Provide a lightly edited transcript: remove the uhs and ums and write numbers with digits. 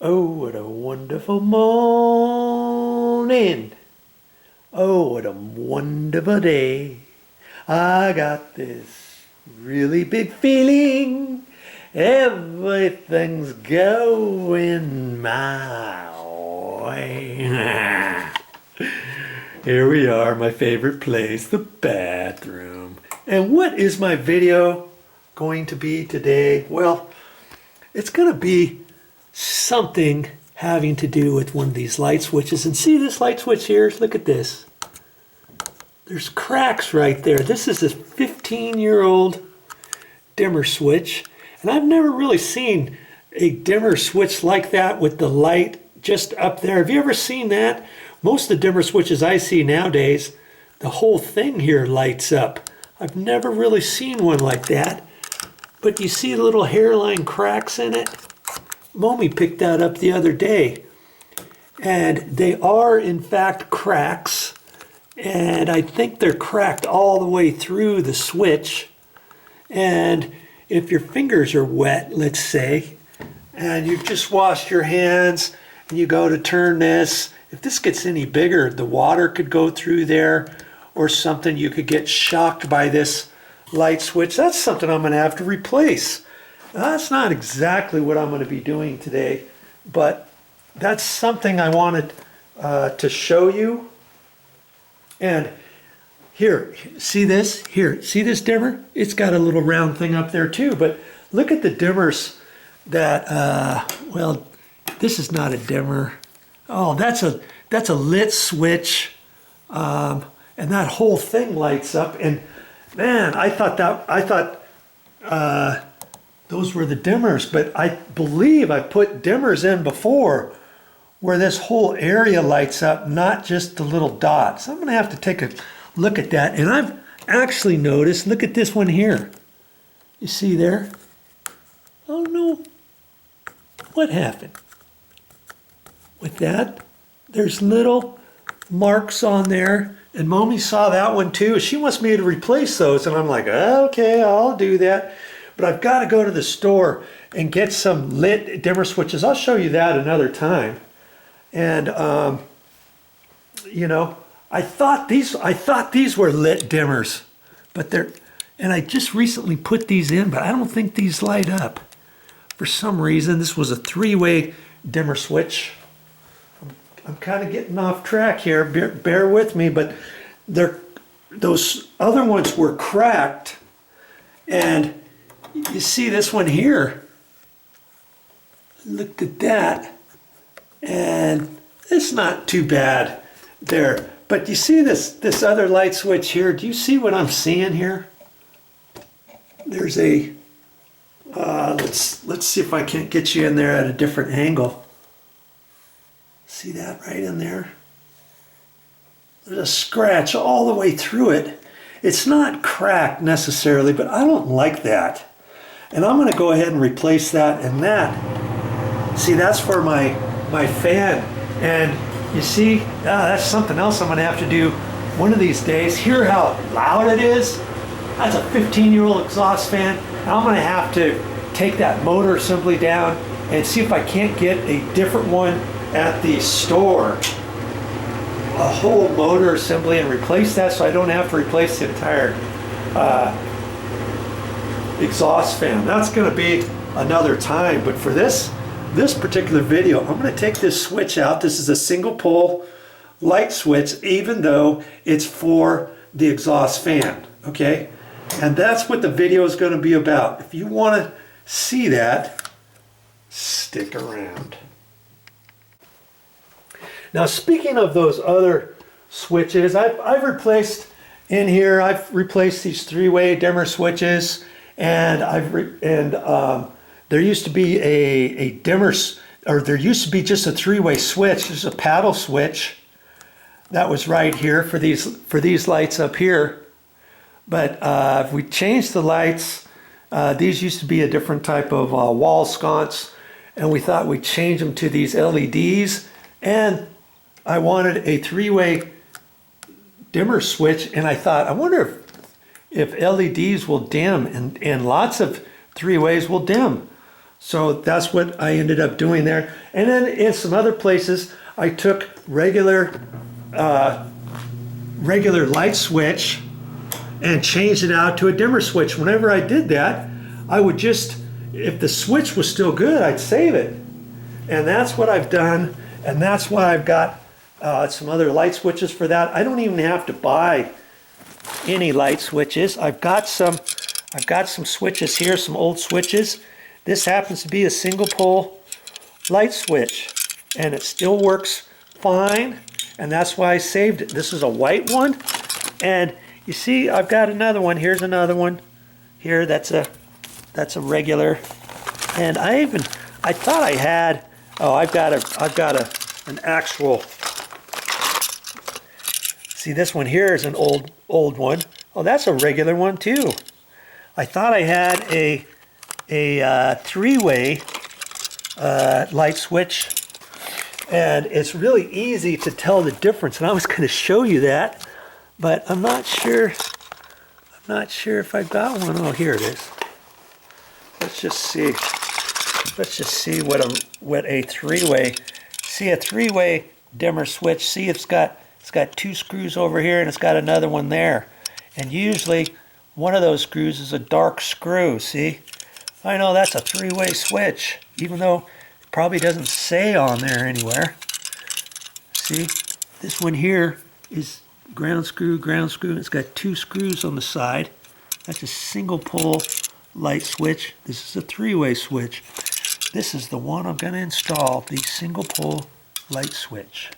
Oh, what a wonderful morning. Oh, what a wonderful day. I got this really big feeling. Everything's going my way. Here we are, my favorite place, the bathroom. And what is my video going to be today? Well, it's going to be something having to do with one of these light switches. And see this light switch here? Look at this. There's cracks right there. This is a 15-year-old dimmer switch. And I've never really seen a dimmer switch like that with the light just up there. Have you ever seen that? Most of the dimmer switches I see nowadays, the whole thing here lights up. I've never really seen one like that. But you see little hairline cracks in it? Mommy picked that up the other day. And they are, in fact, cracks. And I think they're cracked all the way through the switch. And if your fingers are wet, let's say, and you've just washed your hands, and you go to turn this, if this gets any bigger, the water could go through there or something. You could get shocked by this light switch. That's something I'm going to have to replace. Now, that's not exactly what I'm going to be doing today, but that's something I wanted to show you. And here, see this? Here, see this dimmer? It's got a little round thing up there too, but look at the dimmers that, well, this is not a dimmer. Oh, that's a lit switch, and that whole thing lights up. And man, I thought those were the dimmers, but I believe I put dimmers in before where this whole area lights up, not just the little dots. I'm going to have to take a look at that. And I've actually noticed, look at this one here. You see there? Oh no, what happened with that? There's little marks on there, and Mommy saw that one too. She wants me to replace those, and I'm like, okay, I'll do that. But I've got to go to the store and get some lit dimmer switches. I'll show you that another time. And you know, I thought these were lit dimmers, but they're, and I just recently put these in, but I don't think these light up for some reason. This was a three-way dimmer switch. I'm kind of getting off track here, bear with me, but those other ones were cracked. And you see this one here, look at that, and it's not too bad there. But you see this other light switch here? Do you see what I'm seeing here? There's a, let's see if I can't get you in there at a different angle. See that right in there? There's a scratch all the way through it. It's not cracked necessarily, but I don't like that. And I'm going to go ahead and replace that and that. See, that's for my fan. And you see, that's something else I'm going to have to do one of these days. Hear how loud it is? That's a 15-year-old exhaust fan. I'm going to have to take that motor assembly down and see if I can't get a different one at the store, a whole motor assembly, and replace that so I don't have to replace the entire exhaust fan. That's going to be another time, but for this particular video, I'm going to take this switch out. This is a single pole light switch, even though it's for the exhaust fan, okay? And that's what the video is going to be about. If you want to see that, stick around. Now, speaking of those other switches, I've replaced in here. I've replaced these three-way dimmer switches, and there used to be a dimmer, or there used to be just a three-way switch. There's a paddle switch that was right here for these lights up here. But if we change the lights, these used to be a different type of wall sconce, and we thought we'd change them to these LEDs. And I wanted a three-way dimmer switch, and I thought, I wonder if LEDs will dim, and lots of three-ways will dim. So that's what I ended up doing there. And then in some other places, I took regular light switch and changed it out to a dimmer switch. Whenever I did that, I would just, if the switch was still good, I'd save it. And that's what I've done. And that's why I've got some other light switches for that. I don't even have to buy any light switches. I've got some switches here, some old switches. This happens to be a single pole light switch, and it still works fine, and that's why I saved it. This is a white one, and you see I've got another one. Here's another one here. That's a regular, and I thought I had, oh, I've got an actual, see, this one here is an old one. Oh, that's a regular one too. I thought I had a three-way light switch, and it's really easy to tell the difference, and I was going to show you that, but I'm not sure if I've got one. Oh, here it is. Let's just see what a three-way, see, a three-way dimmer switch. See, it's got two screws over here and it's got another one there, and usually one of those screws is a dark screw. See, I know that's a three-way switch, even though it probably doesn't say on there anywhere. See, this one here is ground screw, and it's got two screws on the side. That's a single pole light switch. This is a three-way switch. This is the one I'm going to install, the single pole light switch.